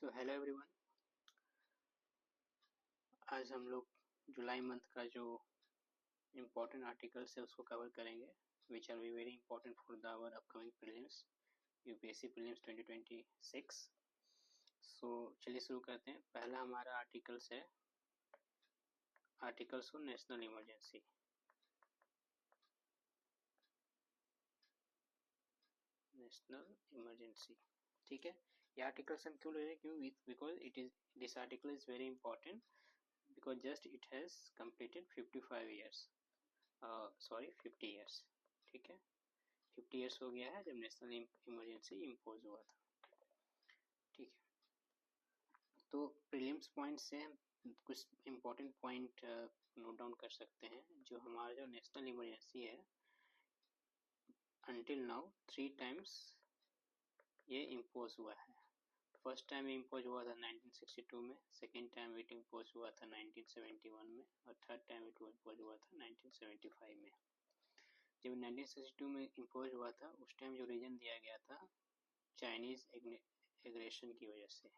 So hello everyone. आज हम लोग जुलाई मंथ का जो इम्पोर्टेंट आर्टिकल्स है उसको कवर करेंगे which are be very important for the our upcoming prelims UPSC prelims 2026। So चलिए शुरू करते हैं। पहला हमारा आर्टिकल्स है articles on national emergency. National emergency, ठीक है। ये आर्टिकल्स हम क्यों ले रहे हैं? क्यों? Because it is this article is very important because just it has completed 55 years, 50 years, ठीक है। 50 years हो गया है जब नेशनल इमरजेंसी इम्पोज हुआ था, ठीक है। तो प्रीलिम्स पॉइंट से हम कुछ इम्पोर्टेंट पॉइंट नोट डाउन कर सकते हैं। जो हमारा जो नेशनल इमरजेंसी है until now 3 times ये इम्पोज हुआ है। फर्स्ट टाइम इम्पोज हुआ था 1962 में, सेकेंड टाइम इट इम्पोज हुआ था 1971 में और थर्ड टाइम इट इम्पोज हुआ था 1975 में। जब 1962 में इम्पोज हुआ था उस टाइम जो रीजन दिया गया था चाइनीज एग्रेशन की वजह से,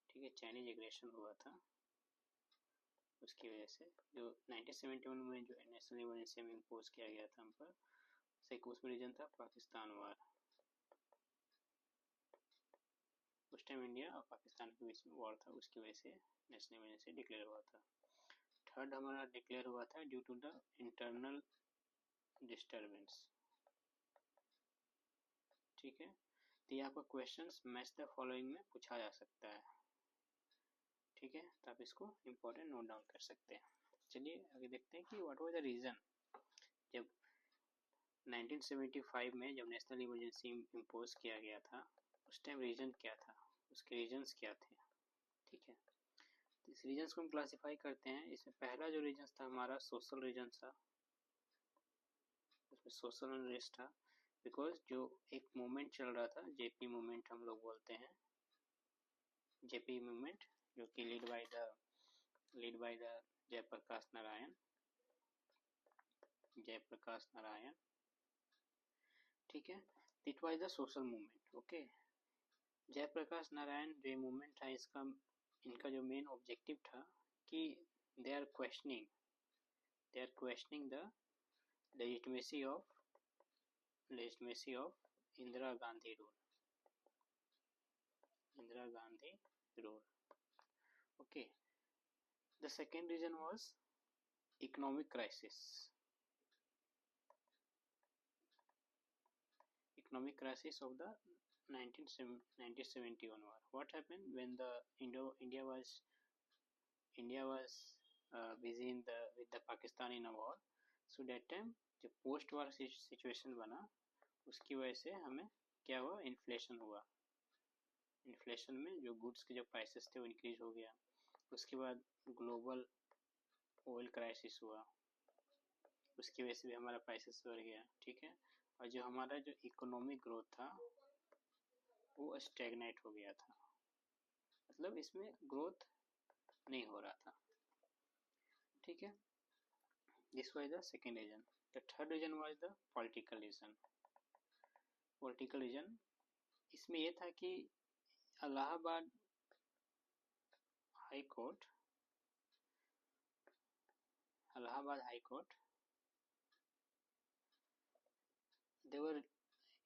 ठीक है। चाइनीज एग्रेशन हुआ था उसकी वजह से जो 1971 में जो नेशनल इमरजेंसी में इम्पोज किया गया था हम पर, उसमें रीजन था पाकिस्तान वार। उस टाइम इंडिया और पाकिस्तान के बीच में वॉर था, उसकी वजह से नेशनल इमरजेंसी डिक्लेयर हुआ था। थर्ड हमारा डिक्लेयर हुआ था due to the internal disturbance, ठीक है। तो ये आपका क्वेश्चंस मैच द फॉलोइंग में पूछा जा सकता है, ठीक है। तो आप इसको इम्पोर्टेंट नोट डाउन कर सकते हैं। चलिए आगे देखते हैं कि व्हाट वाज द रीजन जब 1975 में जब नेशनल इमरजेंसी इम्पोज किया गया था उस टाइम रीजन क्या था, उसके रीजन्स क्या थे, ठीक है। तो इस रीजन्स को हम क्लासीफाई करते हैं। इसमें पहला जो रीजन था हमारा सोशल रीजन था, उसमें सोशल अनरेस्ट था बिकॉज जो एक मूवमेंट चल रहा था जेपी मूवमेंट हम लोग बोलते हैं, जेपी मूवमेंट जो कि lead by the Jayaprakash Narayan, ठीक है। It was the social movement, okay. Jayaprakash Narayan जो मूवमेंट था इनका जो मेन ऑब्जेक्टिव था कि they are questioning the legitimacy of Indira Gandhi rule, okay. The second reason was economic crisis of the 1971 war. What happened when the India was busy with the Pakistan in a war, so that time जो post वार situation बना उसकी वजह से हमें क्या हुआ, inflation हुआ। Inflation में जो गुड्स के जो प्राइसेस थे वो इंक्रीज हो गया। उसके बाद ग्लोबल ऑयल क्राइसिस हुआ, उसकी वजह से भी हमारा प्राइसेस बढ़ गया, ठीक है। और जो हमारा जो इकोनॉमिक ग्रोथ था वो स्टैग्नेट हो गया था, मतलब इसमें ग्रोथ नहीं हो रहा था, ठीक है। This was the second reason. The third reason was the political reason. इसमें यह था कि इलाहाबाद हाई कोर्ट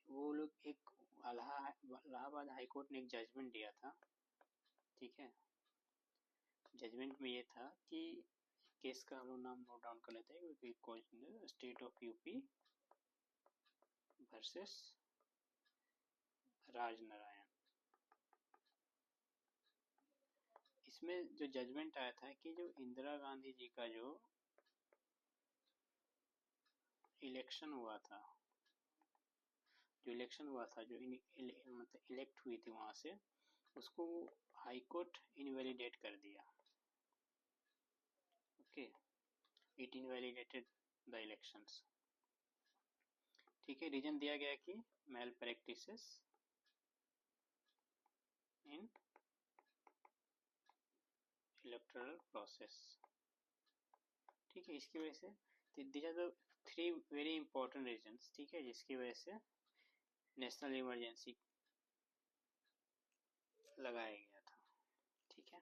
वो लोग एक इलाहाबाद हाई कोर्ट ने एक जजमेंट दिया था, ठीक है। जजमेंट में ये था कि केस का हम लोग नाम नोट डाउन कर लेते हैं क्योंकि state of UP versus Rajnarayan. इसमें जो जजमेंट आया था कि जो इंदिरा गांधी जी का जो इलेक्शन हुआ था जो मतलब इलेक्ट हुई थी वहां से, उसको हाई कोर्ट इनवैलिडेट कर दिया, okay. It invalidated the elections, ठीक है। रीजन दिया गया कि malpractices in electoral process, ठीक है। इसकी वजह से these are the 3 very important reasons, ठीक है, जिसकी वजह से नेशनल इमरजेंसी लगाया गया था। ठीक है,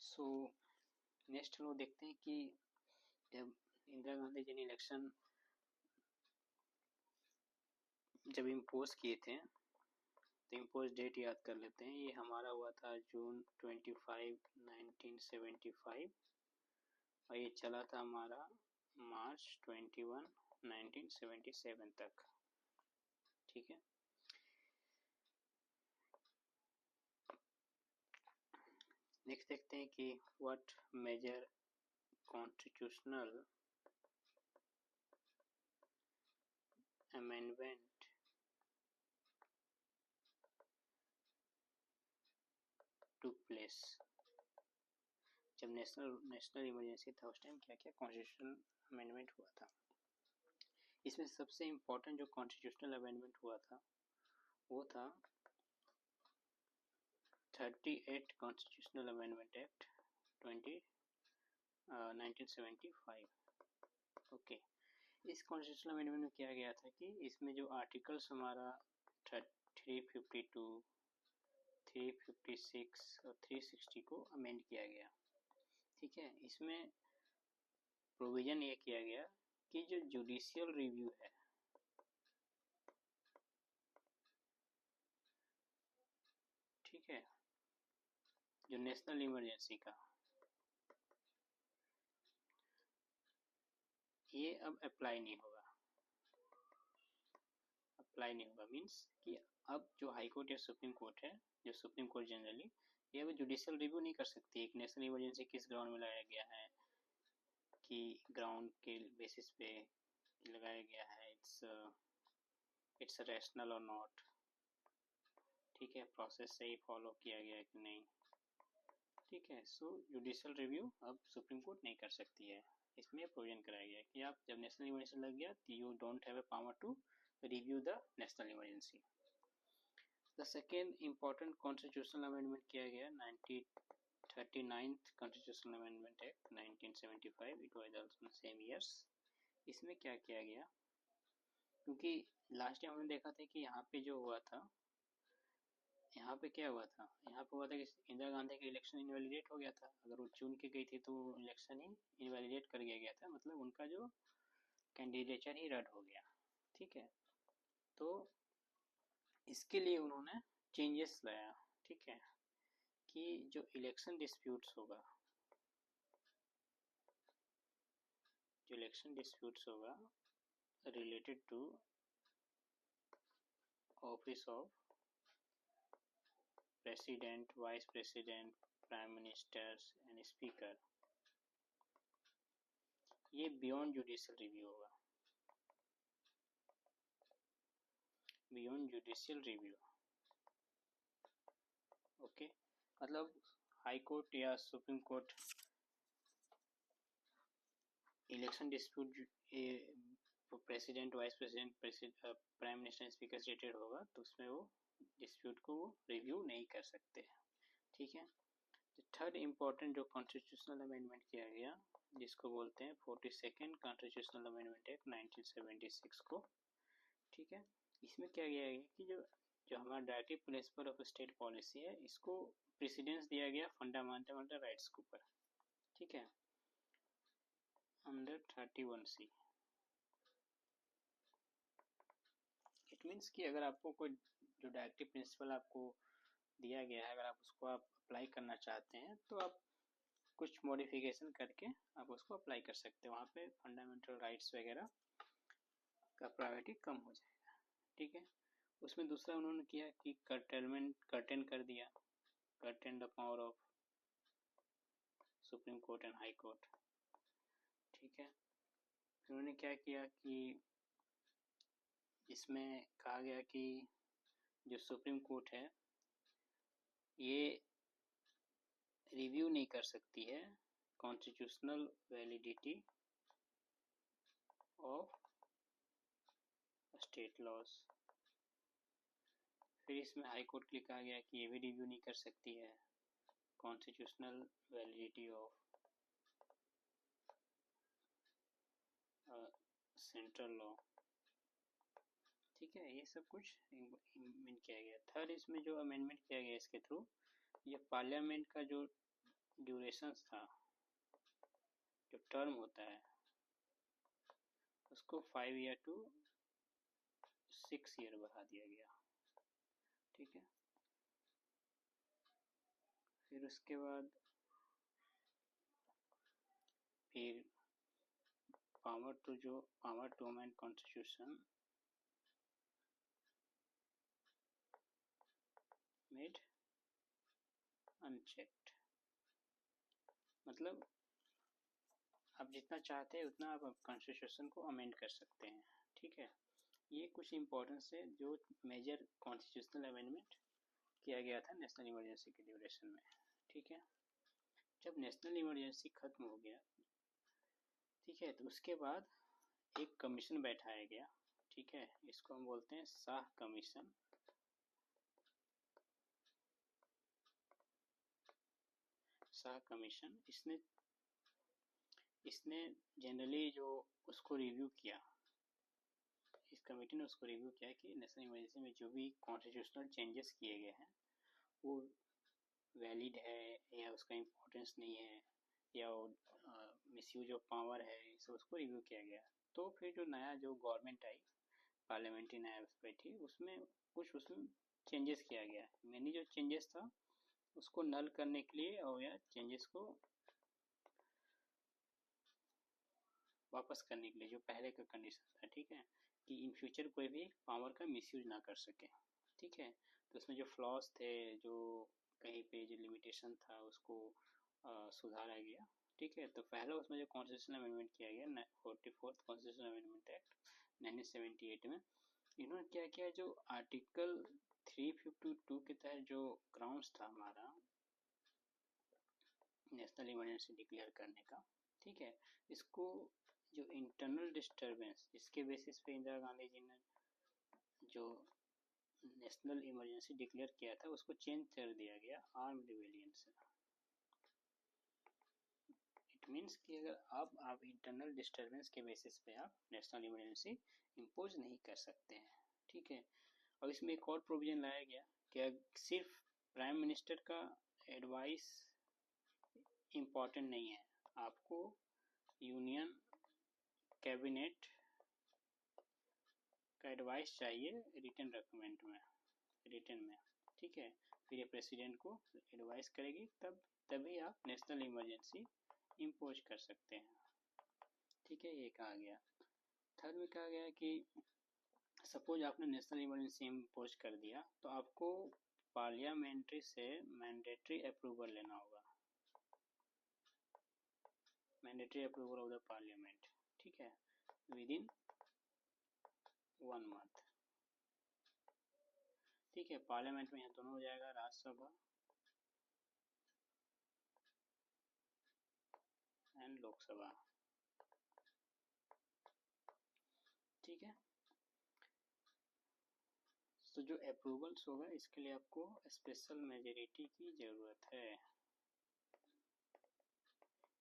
सो नेक्स्ट हम लोग देखते हैं कि जब इंदिरा गांधी जी ने इलेक्शन जब इम्पोज किए थे, तो इम्पोज डेट याद कर लेते हैं। ये हमारा हुआ था जून 25, 1975 और ये चला था हमारा मार्च 21, 1977 तक। ठीक है, नेक्स्ट देखते हैं कि what major constitutional amendment took place. जब नेशनल इमरजेंसी था उस टाइम क्या क्या कॉन्स्टिट्यूशनल अमेंडमेंट हुआ था। इसमें सबसे इम्पोर्टेंट जो कॉन्स्टिट्यूशनल अमेंडमेंट हुआ था वो था 38 कॉन्स्टिट्यूशनल अमेंडमेंट एक्ट 1975। ओके, इस कॉन्स्टिट्यूशनल अमेंडमेंट में किया गया था कि इसमें जो आर्टिकल्स हमारा 352, 356 और 360 को अमेंड किया गया। ठीक है, इसमें प्रोविजन ये किया गया कि जो जुडिशियल रिव्यू है, ठीक है, जो नेशनल इमरजेंसी का, ये अब अप्लाई नहीं होगा। अप्लाई नहीं होगा मीन्स कि अब जो हाई कोर्ट या सुप्रीम कोर्ट है, जो सुप्रीम कोर्ट जनरली, ये अब जुडिशियल रिव्यू नहीं कर सकती एक नेशनल इमरजेंसी किस ग्राउंड में लाया गया है, कि ग्राउंड के बेसिस पे लगाया गया है, इट्स रैशनल और नॉट। ठीक है, प्रोसेस सही फॉलो किया गया कि नहीं। ठीक है, सो जुडिशियल रिव्यू अब सुप्रीम कोर्ट नहीं कर सकती है। इसमें प्रोविजन कराया गया कि आप जब नेशनल इमरजेंसी लग गया तो you don't have a power to review the national emergency. The second important constitutional amendment किया गया 39th constitutional amendment act 1975। It was also same years. इसमें क्या किया गया, क्योंकि लास्ट टाइम हमने देखा था कि यहाँ पे जो हुआ था, यहाँ पे क्या हुआ था, यहाँ पे हुआ था कि इंदिरा गांधी का इलेक्शन इनवैलिडेट हो गया था। अगर वो चुन के गई थी तो इलेक्शन ही इनवैलिडेट कर दिया गया था, मतलब उनका जो कैंडिडेचर ही रद्द हो गया। ठीक है, तो इसके लिए उन्होंने चेंजेस लाया। ठीक है, कि जो इलेक्शन डिस्प्यूट्स होगा, जो इलेक्शन डिस्प्यूट्स होगा related to office of president, vice president, prime ministers and speaker, ये बियॉन्ड जुडिशियल रिव्यू होगा। Beyond judicial review. ओके, मतलब हाई कोर्ट या supreme court election dispute president, vice president, prime minister, speaker से related होगा तो उसमें वो dispute को वो रिव्यू नहीं कर सकते। ठीक है, थर्ड इम्पोर्टेंट जो कॉन्स्टिट्यूशनल अमेंडमेंट किया गया जिसको बोलते हैं 42nd कॉन्स्टिट्यूशनल अमेंडमेंट एक्ट 1976 को। ठीक है, इसमें क्या किया गया कि जो हमारा directive principle of state policy है, इसको प्रेसिडेंस दिया गया फंडामेंटल राइट्स के ऊपर। ठीक है, अंडर 31C। इट मीन्स कि अगर आपको कोई जो डायरेक्टिव प्रिंसिपल आपको दिया गया है, अगर आप उसको आप अप्लाई करना चाहते हैं तो आप कुछ मॉडिफिकेशन करके आप उसको अप्लाई कर सकते हैं। वहाँ पे फंडामेंटल राइट्स वगैरह का प्रायोरिटी कम हो जाएगा। ठीक है, उसमें दूसरा उन्होंने किया कि कर्टेन कर दिया, curtain the power of supreme court and high court. ठीक है, उन्होंने क्या किया कि इसमें कहा गया कि जो सुप्रीम कोर्ट है ये रिव्यू नहीं कर सकती है constitutional validity of state laws. फिर इसमें हाई कोर्ट के लिए कहा गया कि ये भी रिव्यू नहीं कर सकती है constitutional validity of central law. ठीक है, ये सब कुछ इम्प्लीमेंट किया गया। थर्ड, इसमें जो अमेंडमेंट किया गया इसके थ्रू, ये पार्लियामेंट का जो ड्यूरेशन था, जो टर्म होता है, उसको 5 ईयर टू 6 ईयर बढ़ा दिया गया। ठीक है, फिर उसके बाद फिर power to amend constitution made unchecked, मतलब आप जितना चाहते हैं उतना आप कॉन्स्टिट्यूशन को अमेंड कर सकते हैं। ठीक है, ये कुछ इम्पोर्टेंस है जो मेजर कॉन्स्टिट्यूशनल अमेंडमेंट किया गया था नेशनल इमरजेंसी के ड्यूरेशन में। ठीक है, जब नेशनल इमरजेंसी खत्म हो गया, ठीक है, तो उसके बाद एक कमीशन बैठाया गया। ठीक है, इसको हम बोलते हैं शाह कमीशन। शाह कमीशन, इसने जनरली जो उसको रिव्यू किया, इस कमेटी ने उसको रिव्यू किया कि नेशनल इमरजेंसी में जो भी कॉन्स्टिट्यूशनल चेंजेस किए गए हैं वो वैलिड है या उसका इम्पोर्टेंस नहीं है, या मिसयूज ऑफ पावर है, इसे उसको रिव्यू किया गया। तो फिर जो नया जो गवर्नमेंट आई, पार्लियामेंट्री न्याय बैठी, उसमें कुछ उसमें चेंजेस किया गया। मेनली जो चेंजेस था उसको नल करने के लिए और या चेंजेस को वापस करने के लिए, जो पहले का कंडीशन था। ठीक है, कि इन फ्यूचर कोई भी पावर का मिसयूज ना कर सके। ठीक है, तो उसमें जो फ्लॉज थे, जो कहीं पे जो लिमिटेशन था, उसको सुधारा गया। ठीक है, तो पहला उसमें जो कॉन्स्टिट्यूशनल अमेंडमेंट किया गया 44th कॉन्स्टिट्यूशनल अमेंडमेंट एक्ट 1978 में, इन्होंने क्या किया, जो आर्टिकल 352 के तहत जो ग्राउंड्स था हमारा नेशनल इमरजेंसी डिक्लेयर करने का, ठीक है, इसको जो इंटरनल डिस्टर्बेंस, इसके बेसिस पे इंदिरा गांधी जी ने जो नेशनल इमरजेंसी डिक्लेयर किया था उसको चेंज कर दिया गया आर्म्ड रिबेलियन से। इट मीन्स कि अगर आप इंटरनल डिस्टर्बेंस के बेसिस पे आप नेशनल इमरजेंसी इम्पोज नहीं कर सकते हैं। ठीक है, और इसमें एक और प्रोविजन लाया गया कि सिर्फ प्राइम मिनिस्टर का एडवाइस इम्पॉर्टेंट नहीं है, आपको यूनियन कैबिनेट का एडवाइस चाहिए रिटन डॉक्यूमेंट में, रिटन में। ठीक है, फिर ये प्रेसिडेंट को एडवाइस करेगी, तभी आप नेशनल इमरजेंसी इम्पोज कर सकते हैं। ठीक है, ये कहा गया। थर्ड में कहा गया कि सपोज आपने नेशनल इमरजेंसी इम्पोज कर दिया तो आपको पार्लियामेंट्री से मैंडेटरी अप्रूवल लेना होगा, mandatory approval of the parliament. ठीक है, विद इन 1 मंथ। ठीक है, पार्लियामेंट में यहाँ दोनों हो जाएगा, राज्यसभा एंड लोकसभा। ठीक है, तो जो अप्रूवल्स होगा इसके लिए आपको स्पेशल मेजोरिटी की जरूरत है।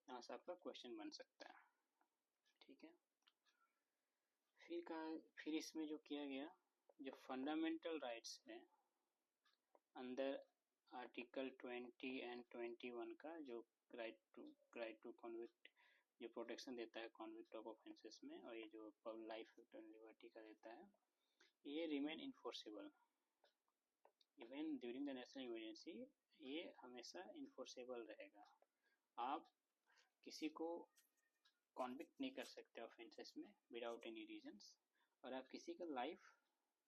यहाँ से आपका क्वेश्चन बन सकता है। ठीक है, फिर इसमें जो किया गया, जो फंडामेंटल राइट्स है अंदर आर्टिकल 20 एंड 21 का, जो राइट टू कॉन्विक्ट, जो प्रोटेक्शन देता है कॉन्विक्ट ऑफ ऑफेंसेस में, और ये जो लाइफ एंड लिबर्टी का देता है, ये remain enforceable even during the national emergency. ये हमेशा इन्फोर्सेबल रहेगा। आप किसी को कॉन्विक्ट नहीं कर सकते ऑफेंसेस में विदाउट एनी रीजंस, और आप किसी का life,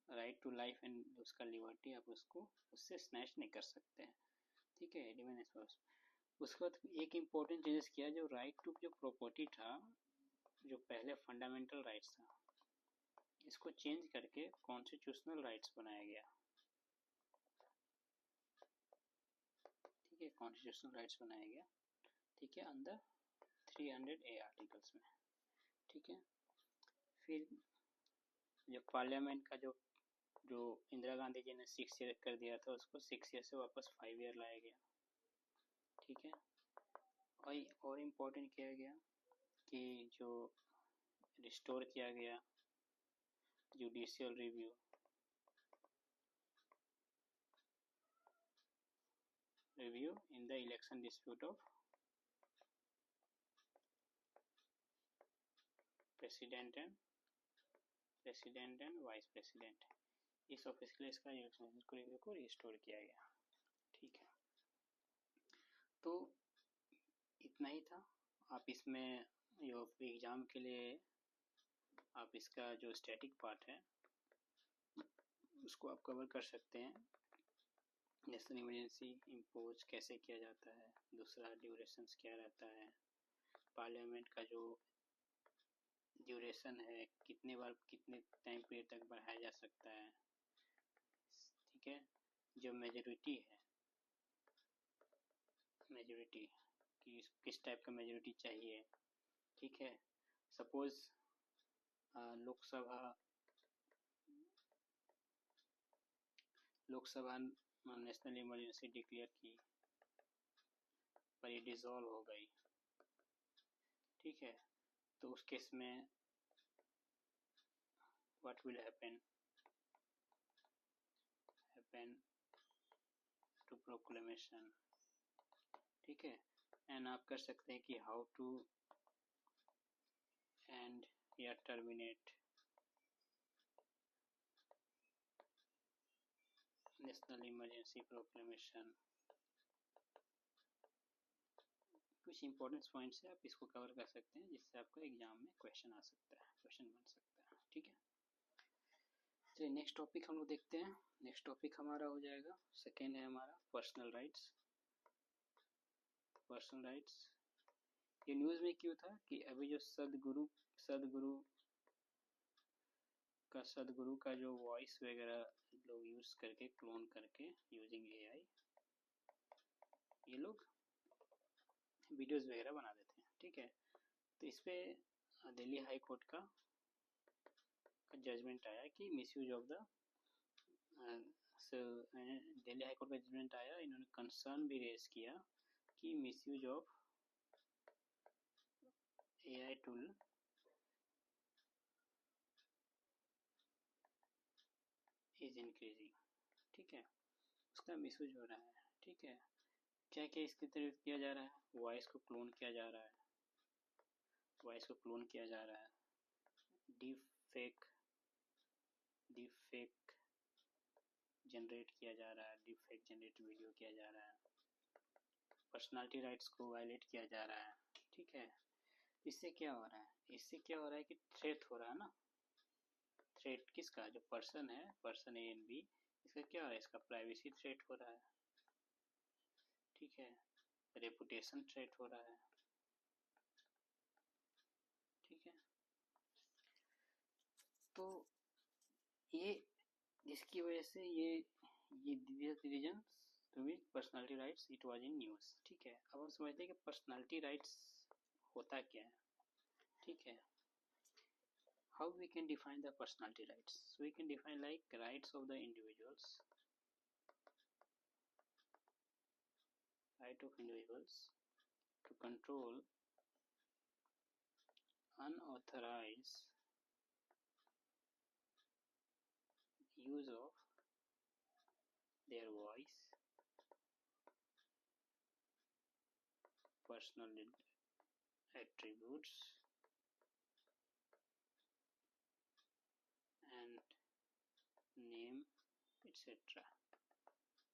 right to life and उसका लिबर्टी, आप उससे स्नैच नहीं कर सकते हैं। ठीक है, रिमेन उसके बाद एक इम्पोर्टेंट चेंजेस किया, जो राइट टू जो प्रॉपर्टी था, जो पहले फंडामेंटल राइट्स था, इसको चेंज करके कॉन्स्टिट्यूशनल राइट्स बनाया गया। ठीक है, कॉन्स्टिट्यूशनल राइट्स बनाया गया। ठीक है, अंदर 300A आर्टिकल्स में। ठीक है, फिर जो पार्लियामेंट का जो इंदिरा गांधी जी ने 6 ईयर कर दिया था, उसको 6 ईयर से वापस 5 ईयर लाया गया। ठीक है, और इम्पोर्टेंट किया गया कि जो रिस्टोर किया गया judicial review, review in the election dispute of president and vice president. इस ऑफिस के लिए इसका इलेक्शन को रिव्यू को रिस्टोर किया गया। ठीक है, तो इतना ही था। आप इसमें जो एग्जाम के लिए आप इसका जो स्टैटिक पार्ट है उसको आप कवर कर सकते हैं। नेशनल इमरजेंसी इम्पोज कैसे किया जाता है, दूसरा ड्यूरेशंस क्या रहता है, पार्लियामेंट का जो ड्यूरेशन है कितने बार कितने टाइम पीरियड तक बढ़ाया जा सकता है। ठीक है, जो मेजोरिटी है, मेजोरिटी किस टाइप का मेजोरिटी चाहिए। ठीक है, suppose Lok Sabha national emergency declare की पर ये डिसॉल्व हो गई। ठीक है, तो उस केस में what will happen to proclamation. ठीक है, एंड आप कर सकते हैं कि हाउ टू एंड या टर्मिनेट नेशनल इमरजेंसी प्रोक्लेमेशन। कुछ इंपॉर्टेंट पॉइंट्स है, आप इसको कवर कर सकते हैं जिससे आपको एग्जाम में क्वेश्चन आ सकता है, क्वेश्चन बन सकता है। ठीक है, चलिए नेक्स्ट टॉपिक हम लोग देखते हैं। नेक्स्ट टॉपिक हमारा हो जाएगा, सेकेंड है हमारा पर्सनल राइट्स। पर्सनल राइट्स ये न्यूज़ में क्यों था कि अभी जो सदगुरु का जो वॉइस वगैरह लोग यूज करके क्लोन करके यूजिंग एआई ये लोग वीडियोस वगैरह बना देते हैं। ठीक है, तो इस पे दिल्ली हाई कोर्ट का जजमेंट आया कि misuse of the Delhi high court का जजमेंट आया, इन्होंने कंसर्न भी रेज किया कि misuse of AI tool is increasing. ठीक है, उसका मिसयूज हो रहा है। ठीक है, क्या क्या इसकी तरफ किया जा रहा है, वॉइस को क्लोन किया जा रहा है, वॉइस को क्लोन किया जा रहा है, डीप फेक जनरेट किया जा रहा है, डीप फेक जनरेट वीडियो किया जा रहा है, पर्सनालिटी राइट्स को वायलेट किया जा रहा है। ठीक है, इससे क्या हो रहा है, इससे क्या हो रहा है कि थ्रेट हो रहा है ना। थ्रेट किसका, जो पर्सन है, पर्सन ए एंड बी, इसका क्या हो रहा है, इसका प्राइवेसी थ्रेट हो रहा है। ठीक है, रेपुटेशन थ्रेट हो रहा है। ठीक है, तो ये जिसकी वजह से ये reason to which personality rights it was in news. ठीक है, अब हम समझते हैं कि पर्सनालिटी राइट्स होता क्या है। ठीक है, how we can define the personality rights, so we can define like rights of the individuals, right of individuals to control unauthorized use of their voice, personal attributes and name etc।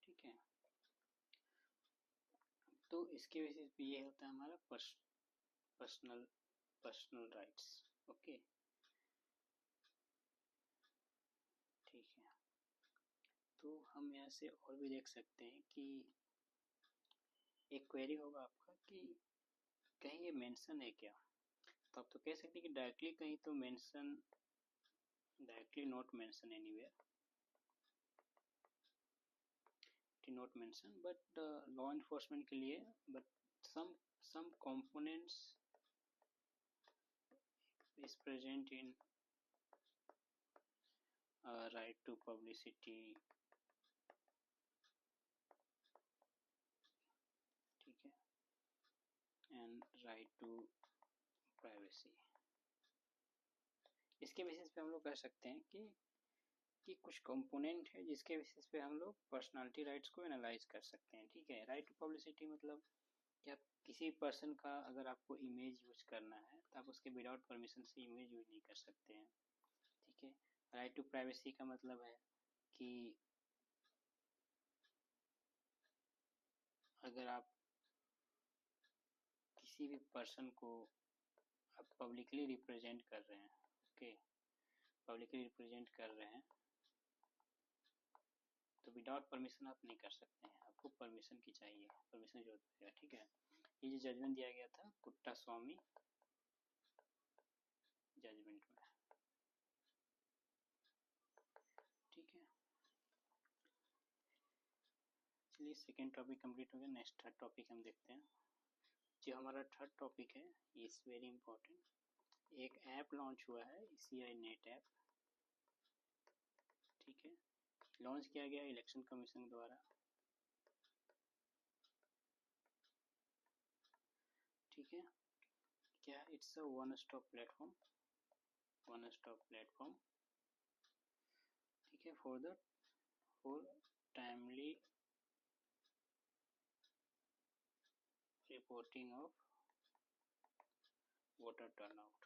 ठीक है, तो इसके basis पे ये होता है हमारा personal rights. Okay, ठीक है, तो हम यहाँ से और भी देख सकते हैं कि एक क्वेरी होगा आपका कि कहीं ये मेंशन है क्या, तो आप तो कह सकते हैं कि डायरेक्टली कहीं तो mention, directly not mention anywhere, not mention, but law enforcement के लिए, but some components is present in right to publicity। ठीक है, and right to privacy। इसके बेसिस पे हम लोग कह सकते हैं कि कि कुछ कंपोनेंट है जिसके बेसिस पे हम लोग पर्सनालिटी राइट्स को एनालाइज कर सकते हैं। ठीक है, राइट टू पब्लिसिटी मतलब कि आप किसी पर्सन का अगर आपको इमेज यूज करना है तो आप उसके विदाउट परमिशन से इमेज यूज नहीं कर सकते हैं। ठीक है, राइट टू प्राइवेसी का मतलब है कि अगर आप किसी भी पर्सन को आप पब्लिकली रिप्रेजेंट कर रहे हैं, ओके, पब्लिकली रिप्रेजेंट कर रहे हैं तो विदाउट परमिशन आप नहीं कर सकते हैं, आपको परमिशन की चाहिए, परमिशन की जरूरत पड़ेगा। ठीक है, ये जो जजमेंट दिया गया था कुट्टा स्वामी जजमेंट में। ठीक है, चलिए सेकेंड टॉपिक कंप्लीट हो गया। नेक्स्ट थर्ड टॉपिक हम देखते हैं। जो हमारा थर्ड टॉपिक है इज वेरी इंपॉर्टेंट। एक ऐप लॉन्च हुआ है ECI नेट ऐप। ठीक है, लॉन्च किया गया इलेक्शन कमीशन द्वारा। ठीक है, क्या it's a one stop platform, one stop platform. ठीक है, for timely reporting of voter turnout.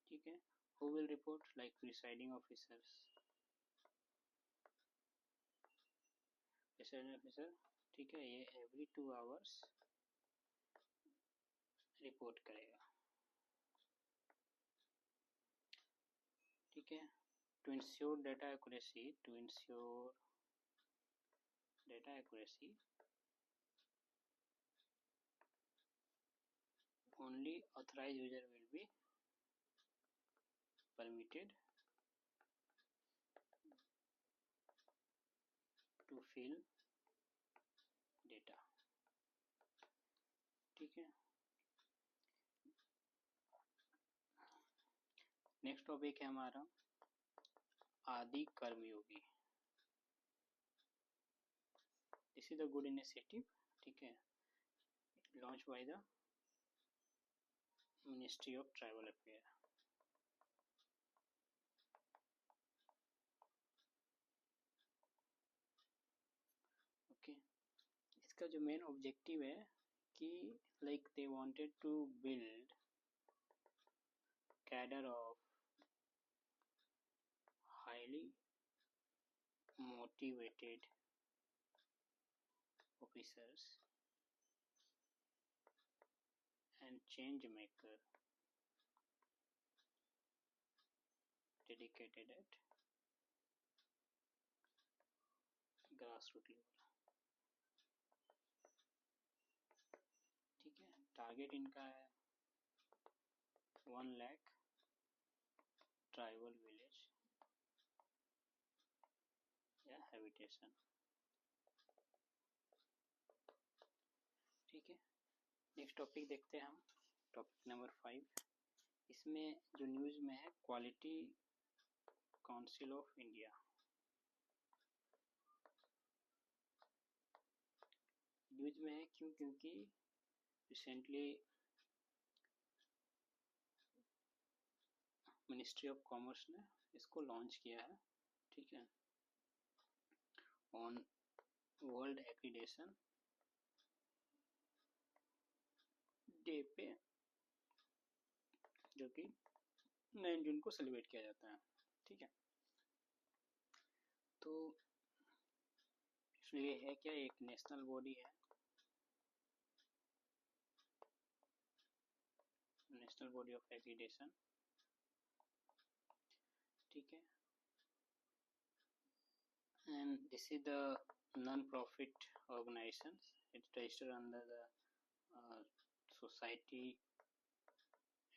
ठीक है, who will report like presiding officers, presiding officer। ठीक है, ये every 2 hours रिपोर्ट करेगा। ठीक है, to ensure data accuracy, to ensure data accuracy only authorized user will be permitted to fill data। ठीक है, नेक्स्ट टॉपिक है हमारा Adi Karmayogi. This is the good initiative. ठीक है, launch by the ministry of tribal affair. Okay, इसका जो main objective है कि like they wanted to build cadre of highly motivated officers and change maker dedicated at grassroots level। ठीक है, target इनका है 1 लाख ट्राइबल विलेज या हैबिटेशन। ठीक है, नेक्स्ट टॉपिक देखते हैं हम, टॉपिक नंबर 5। इसमें जो न्यूज़ में है quality council of India. News में है क्यों? क्योंकि रिसेंटली मिनिस्ट्री ऑफ कॉमर्स ने इसको लॉन्च किया है। ठीक है, ऑन वर्ल्ड एक्रीडेशन डे पे, जो कि 9 जून को सेलिब्रेट किया जाता है। ठीक है, तो इसलिए है क्या, एक नेशनल बॉडी है, नेशनल बॉडी ऑफ एक्रीडेशन। ठीक है, and this is the non-profit organization. It's registered under the Society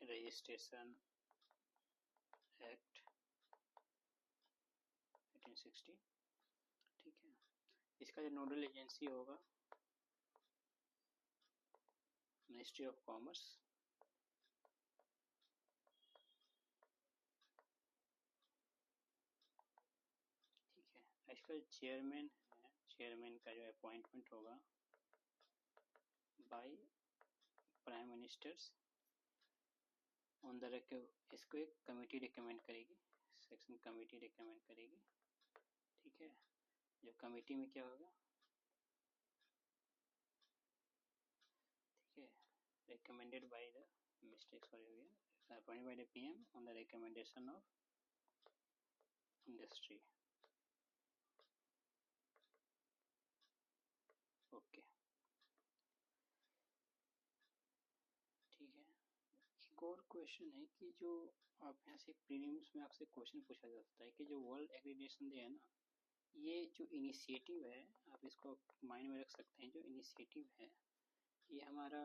Registration Act 1860। ठीक है, इसका जो नोडल एजेंसी होगा मिनिस्ट्री ऑफ कॉमर्स। ठीक है, इसका चेयरमैन है, चेयरमैन का जो अपॉइंटमेंट होगा by prime ministers on the इसको एक कमेटी रिकमेंड करेगी, सेक्शन कमेटी रिकमेंड करेगी, ठीक है। जब कमेटी में क्या होगा, ठीक है, recommended by the mistake sorry हो गया, appointed by the PM on the recommendation of industry, okay, ठीक है। एक और क्वेश्चन है कि जो आप यहाँ से प्रीलिम्स में आपसे क्वेश्चन पूछा जा सकता है कि जो वर्ल्ड एग्रीडेशन डे है ना, ये जो इनिशिएटिव है, आप इसको माइंड में रख सकते हैं, जो इनिशिएटिव है ये हमारा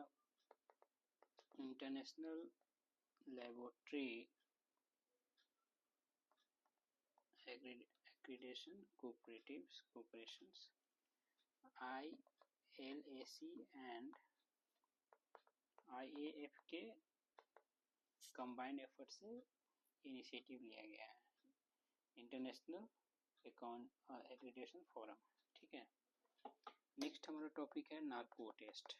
international laboratory accreditation cooperations ILAC and IAF के कंबाइंड एफर्ट से इनिशिएटिव लिया गया है, इंटरनेशनल एक्रीडेशन फोरम, ठीक है। नेक्स्ट हमारा टॉपिक है नार्को टेस्ट।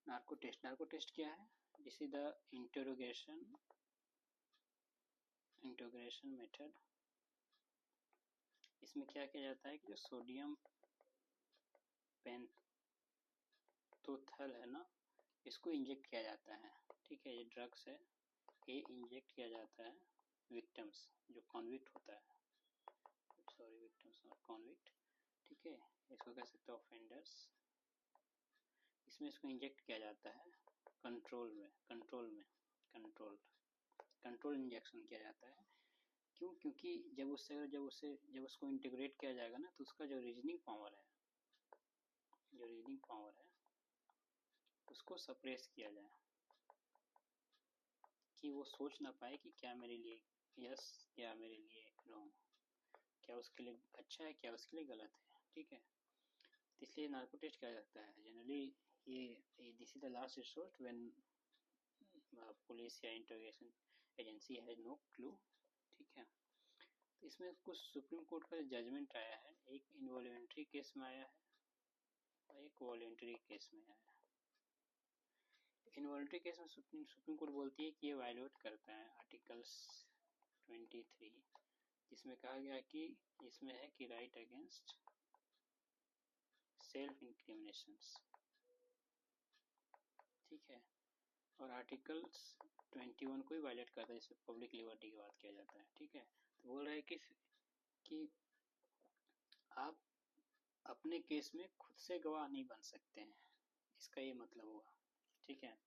नार्को टेस्ट क्या है? This is the interrogation method. इसमें क्या किया जाता है कि जो सोडियम पेंटोथल है ना, इसको इंजेक्ट किया जाता है, ठीक है, ये ड्रग्स है, ये इंजेक्ट किया जाता है विक्टिम्स, जो कॉन्विक्ट होता है, सॉरी विक्टिम्स नॉट कॉन्विक्ट, ठीक है, इसको कह सकते हो ऑफेंडर्स। इसमें इसको इंजेक्ट किया जाता है कंट्रोल इंजेक्शन किया जाता है। क्यों? क्योंकि जब उसको इंटीग्रेट किया जाएगा ना, तो उसका जो रीजनिंग पावर है उसको सप्रेस किया जाए, कि वो सोच ना पाए कि क्या मेरे लिए यस, क्या मेरे लिए रॉन्ग, क्या उसके लिए अच्छा है, क्या उसके लिए गलत है, ठीक है। तो इसलिए नार्को टेस्ट किया जाता है जनरली। ये this is the last resort when police या interrogation agency has no clue, ठीक है। तो इसमें कुछ सुप्रीम कोर्ट का जजमेंट आया है, एक इनवॉल्यूंटरी केस में आया है और एक वॉलंटरी केस में आया है। इनवॉलंटरी केस में सुप्रीम कोर्ट बोलती है कि ये वायलेट करता है आर्टिकल्स 23, जिसमें कहा गया कि इसमें है कि राइट अगेंस्ट सेल्फ इंक्रिमिनेशंस, ठीक है, और आर्टिकल्स 21 को ही वायलेट करता है, जिसमें पब्लिक लिबर्टी की बात किया जाता है, ठीक है। तो बोल रहा है कि आप अपने केस में खुद से गवाह नहीं बन सकते हैं, इसका ये मतलब हुआ, ठीक है।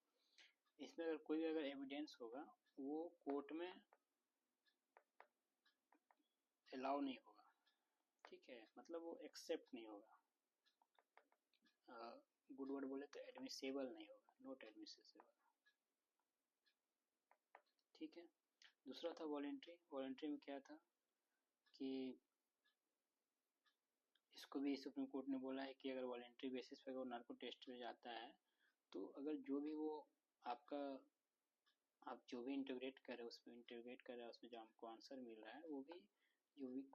इसमें अगर कोई अगर एविडेंस होगा वो कोर्ट में अलाउ नहीं होगा, ठीक है, मतलब वो एक्सेप्ट नहीं होगा, गुड वर्ड बोले तो एडमिसेबल नहीं होगा, नॉट एडमिसेबल, ठीक है। दूसरा था वॉलंटरी में क्या था कि इसको भी सुप्रीम कोर्ट ने बोला है कि अगर वॉलंटरी बेसिस पे अगर नार्को टेस्ट में जाता है, तो अगर जो भी वो आप जो भी इंटीग्रेट कर रहे हो उसमें जो आपको आंसर मिल रहा है, वो भी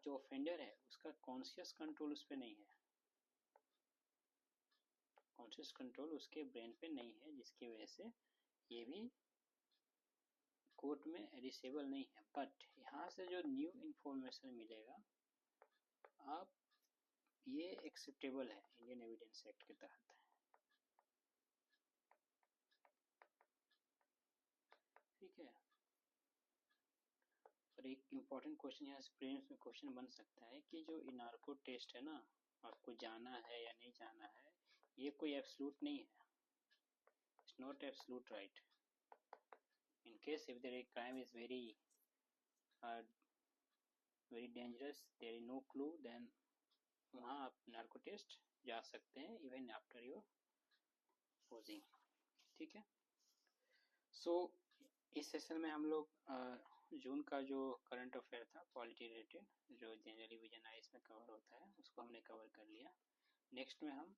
जो ऑफेंडर है उसका कॉन्शियस कंट्रोल उस पर नहीं है, कॉन्शियस कंट्रोल उसके ब्रेन पे नहीं है, जिसकी वजह से ये भी कोर्ट में एडिसेबल नहीं है। बट यहाँ से जो न्यू इंफॉर्मेशन मिलेगा आप ये एक्सेप्टेबल है इंडियन एविडेंस एक्ट के तहत, ठीक है। और एक इम्पॉर्टेंट क्वेश्चन यहाँ से प्रीलिम्स में क्वेश्चन बन सकता है कि जो नार्को टेस्ट है ना, आपको जाना है या नहीं जाना है, ये कोई एब्सोल्यूट नहीं है, it's not absolute right. In case if the crime is very dangerous, there is no clue, then वहाँ आप नार्को टेस्ट जा सकते हैं इवन आफ्टर योर पोजिंग, ठीक है। सो इस सेशन में हम लोग जून का जो करंट अफेयर था पॉलिटी रिलेटेड, जो जनरली विजन आइस में कवर होता है, उसको हमने कवर कर लिया। नेक्स्ट में हम